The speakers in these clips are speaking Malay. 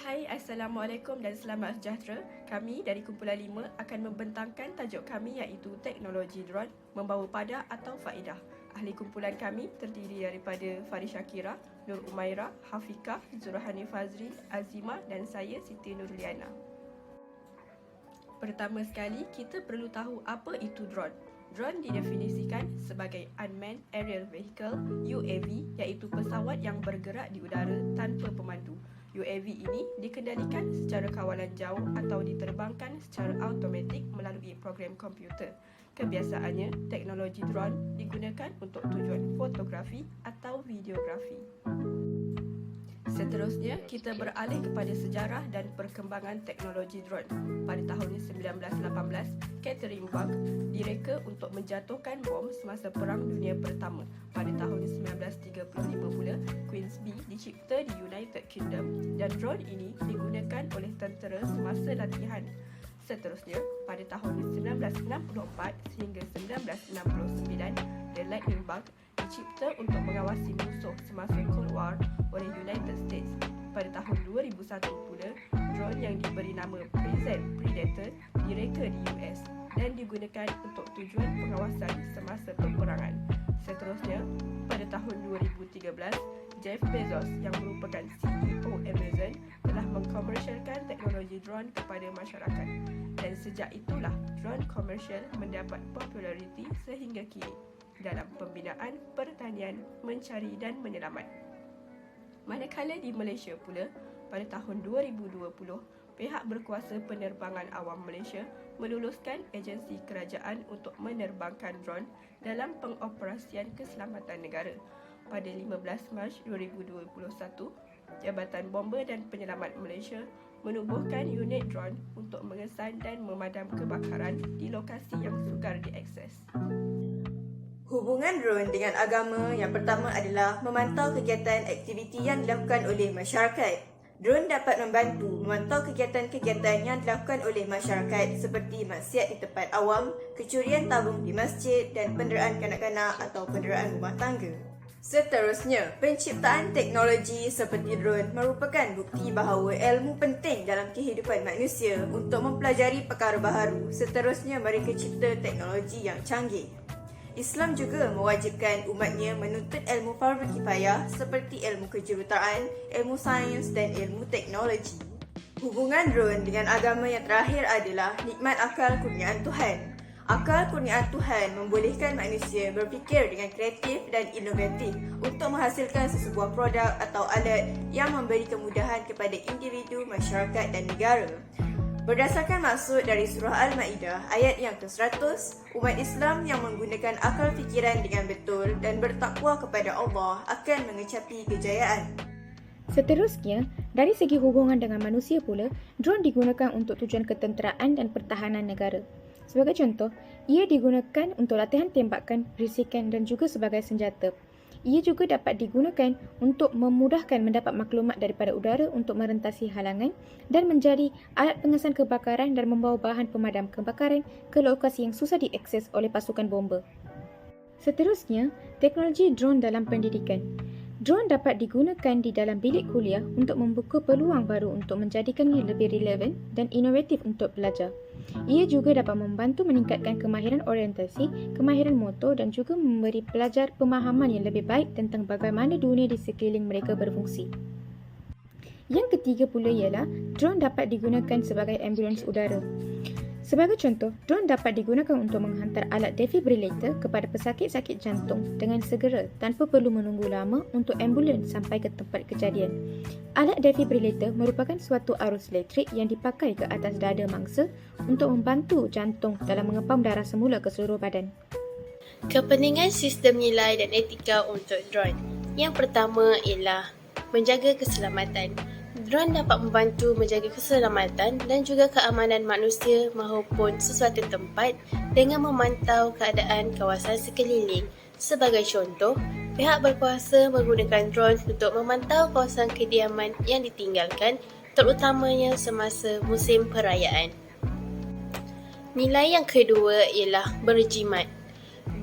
Hai, Assalamualaikum dan selamat sejahtera. Kami dari Kumpulan 5 akan membentangkan tajuk kami iaitu Teknologi Drone Membawa Pada atau Faedah. Ahli kumpulan kami terdiri daripada Faris Shakira, Nur Umairah, Hafiqah, Zurhani Fazrin, Azimah dan saya Siti Nurliana. Pertama sekali, kita perlu tahu apa itu drone. Drone didefinisikan sebagai Unmanned Aerial Vehicle UAV, iaitu pesawat yang bergerak di udara tanpa pemandu. UAV ini dikendalikan secara kawalan jauh atau diterbangkan secara automatik melalui program komputer. Kebiasaannya, teknologi drone digunakan untuk tujuan fotografi atau videografi. Seterusnya, kita beralih kepada sejarah dan perkembangan teknologi drone. Pada tahun 1918, Catherine Bug direka untuk menjatuhkan bom semasa Perang Dunia Pertama. Pada tahun 1935 pula, Queensbee dicipta di United Kingdom dan drone ini digunakan oleh tentera semasa latihan. Seterusnya, pada tahun 1964 sehingga 1969, The Lightning Bug dicipta untuk mengawasi musuh semasa Cold War oleh United States. Pada tahun 2001 pula, drone yang diberi nama Present Predator direka di US dan digunakan untuk tujuan pengawasan semasa peperangan. Seterusnya, pada tahun 2013, Jeff Bezos yang merupakan CEO Amazon telah mengkomersialkan teknologi drone kepada masyarakat. Dan sejak itulah drone komersial mendapat populariti sehingga kini dalam pembinaan, pertanian, mencari dan menyelamat. Manakala di Malaysia pula, pada tahun 2020, pihak berkuasa penerbangan awam Malaysia meluluskan agensi kerajaan untuk menerbangkan drone dalam pengoperasian keselamatan negara. Pada 15 Mac 2021, Jabatan Bomba dan Penyelamat Malaysia menubuhkan unit drone untuk mengesan dan memadam kebakaran di lokasi yang sukar diakses. Hubungan drone dengan agama yang pertama adalah memantau kegiatan aktiviti yang dilakukan oleh masyarakat. Drone dapat membantu memantau kegiatan-kegiatan yang dilakukan oleh masyarakat seperti maksiat di tempat awam, kecurian tabung di masjid dan penderaan kanak-kanak atau penderaan rumah tangga. Seterusnya, penciptaan teknologi seperti drone merupakan bukti bahawa ilmu penting dalam kehidupan manusia untuk mempelajari perkara baharu. Seterusnya, mereka cipta teknologi yang canggih. Islam juga mewajibkan umatnya menuntut ilmu fardu kifayah seperti ilmu kejuruteraan, ilmu sains dan ilmu teknologi. Hubungan drone dengan agama yang terakhir adalah nikmat akal kurniaan Tuhan. Akal kurniaan Tuhan membolehkan manusia berfikir dengan kreatif dan inovatif untuk menghasilkan sesebuah produk atau alat yang memberi kemudahan kepada individu, masyarakat dan negara. Berdasarkan maksud dari surah Al-Ma'idah ayat yang ke-100, umat Islam yang menggunakan akal fikiran dengan betul dan bertakwa kepada Allah akan mengecapi kejayaan. Seterusnya, dari segi hubungan dengan manusia pula, drone digunakan untuk tujuan ketenteraan dan pertahanan negara. Sebagai contoh, ia digunakan untuk latihan tembakan, risikan dan juga sebagai senjata. Ia juga dapat digunakan untuk memudahkan mendapat maklumat daripada udara untuk merentasi halangan dan menjadi alat pengesan kebakaran dan membawa bahan pemadam kebakaran ke lokasi yang susah diakses oleh pasukan bomba. Seterusnya, teknologi drone dalam pendidikan. Drone dapat digunakan di dalam bilik kuliah untuk membuka peluang baru untuk menjadikannya lebih relevan dan inovatif untuk belajar. Ia juga dapat membantu meningkatkan kemahiran orientasi, kemahiran motor dan juga memberi pelajar pemahaman yang lebih baik tentang bagaimana dunia di sekeliling mereka berfungsi. Yang ketiga pula ialah drone dapat digunakan sebagai ambulans udara. Sebagai contoh, drone dapat digunakan untuk menghantar alat defibrillator kepada pesakit-sakit jantung dengan segera tanpa perlu menunggu lama untuk ambulans sampai ke tempat kejadian. Alat defibrillator merupakan suatu arus elektrik yang dipakai ke atas dada mangsa untuk membantu jantung dalam mengepam darah semula ke seluruh badan. Kepentingan sistem nilai dan etika untuk drone. Yang pertama ialah menjaga keselamatan. Drone dapat membantu menjaga keselamatan dan juga keamanan manusia maupun sesuatu tempat dengan memantau keadaan kawasan sekeliling. Sebagai contoh, pihak berkuasa menggunakan drone untuk memantau kawasan kediaman yang ditinggalkan, terutamanya semasa musim perayaan. Nilai yang kedua ialah berjimat.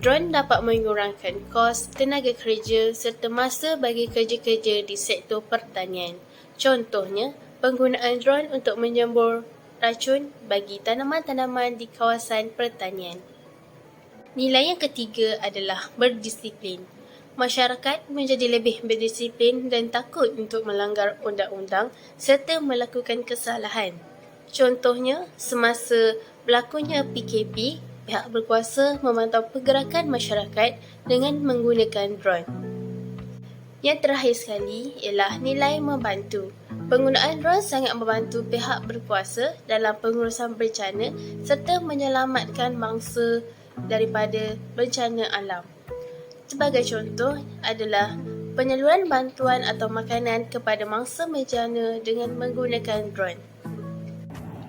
Drone dapat mengurangkan kos, tenaga kerja serta masa bagi kerja-kerja di sektor pertanian. Contohnya, penggunaan drone untuk menyembur racun bagi tanaman-tanaman di kawasan pertanian. Nilai yang ketiga adalah berdisiplin. Masyarakat menjadi lebih berdisiplin dan takut untuk melanggar undang-undang serta melakukan kesalahan. Contohnya, semasa berlakunya PKP, pihak berkuasa memantau pergerakan masyarakat dengan menggunakan drone. Yang terakhir sekali ialah nilai membantu. Penggunaan drone sangat membantu pihak berkuasa dalam pengurusan bencana serta menyelamatkan mangsa daripada bencana alam. Sebagai contoh adalah penyaluran bantuan atau makanan kepada mangsa bencana dengan menggunakan drone.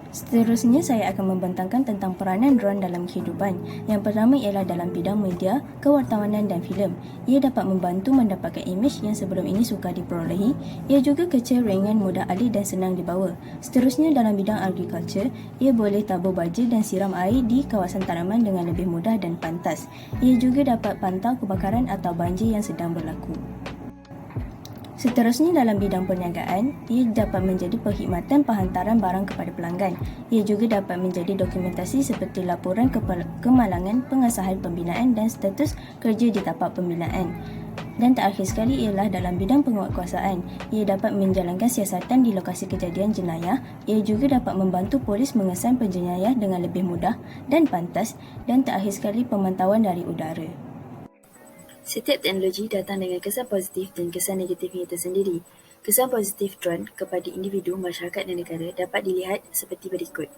Seterusnya saya akan membentangkan tentang peranan drone dalam kehidupan. Yang pertama ialah dalam bidang media, kewartawanan dan filem. Ia dapat membantu mendapatkan imej yang sebelum ini sukar diperolehi. Ia juga kecil, ringan, mudah alih dan senang dibawa. Seterusnya dalam bidang agriculture, ia boleh tabur baja dan siram air di kawasan tanaman dengan lebih mudah dan pantas. Ia juga dapat pantau kebakaran atau banjir yang sedang berlaku. Seterusnya dalam bidang perniagaan, ia dapat menjadi perkhidmatan penghantaran barang kepada pelanggan. Ia juga dapat menjadi dokumentasi seperti laporan kemalangan, pengesahan pembinaan dan status kerja di tapak pembinaan. Dan terakhir sekali ialah dalam bidang penguatkuasaan. Ia dapat menjalankan siasatan di lokasi kejadian jenayah. Ia juga dapat membantu polis mengesan penjenayah dengan lebih mudah dan pantas. Dan terakhir sekali pemantauan dari udara. Setiap teknologi datang dengan kesan positif dan kesan negatifnya tersendiri. Kesan positif drone kepada individu, masyarakat dan negara dapat dilihat seperti berikut.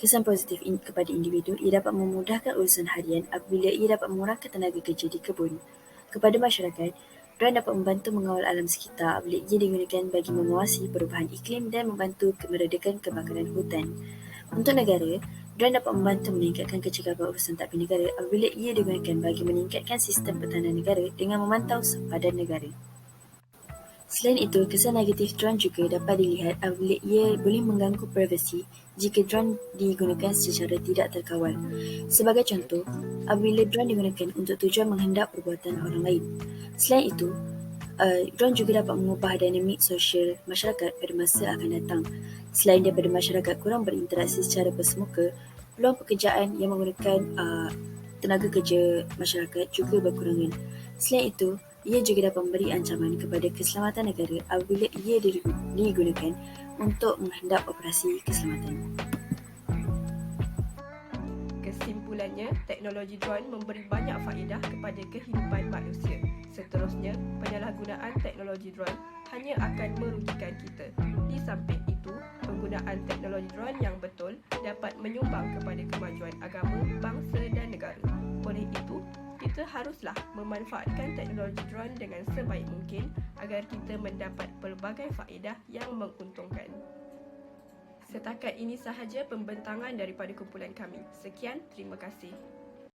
Kesan positif kepada individu, ia dapat memudahkan urusan harian apabila ia dapat mengurangkan tenaga kerja di kebun. Kepada masyarakat, drone dapat membantu mengawal alam sekitar apabila ia digunakan bagi mengawasi perubahan iklim dan membantu meredakan kebakaran hutan. Untuk negara, drone dapat membantu meningkatkan kecekapan urusan takbir negara apabila ia digunakan bagi meningkatkan sistem pertahanan negara dengan memantau sempadan negara. Selain itu, kesan negatif drone juga dapat dilihat apabila ia boleh mengganggu privasi jika drone digunakan secara tidak terkawal. Sebagai contoh, apabila drone digunakan untuk tujuan menghendap perbuatan orang lain. Selain itu, drone juga dapat mengubah dinamik sosial masyarakat pada masa akan datang. Selain daripada masyarakat kurang berinteraksi secara bersemuka, peluang pekerjaan yang menggunakan tenaga kerja masyarakat juga berkurangan. Selain itu, ia juga dapat memberi ancaman kepada keselamatan negara apabila ia digunakan untuk menghendap operasi keselamatan. Kesimpulannya, teknologi drone memberi banyak faedah kepada kehidupan manusia. Seterusnya, penyalahgunaan teknologi drone hanya akan merugikan kita. Di samping itu, penggunaan teknologi drone yang betul dapat menyumbang kepada kemajuan agama, bangsa dan negara. Oleh itu, kita haruslah memanfaatkan teknologi drone dengan sebaik mungkin agar kita mendapat pelbagai faedah yang menguntungkan. Setakat ini sahaja pembentangan daripada kumpulan kami. Sekian, terima kasih.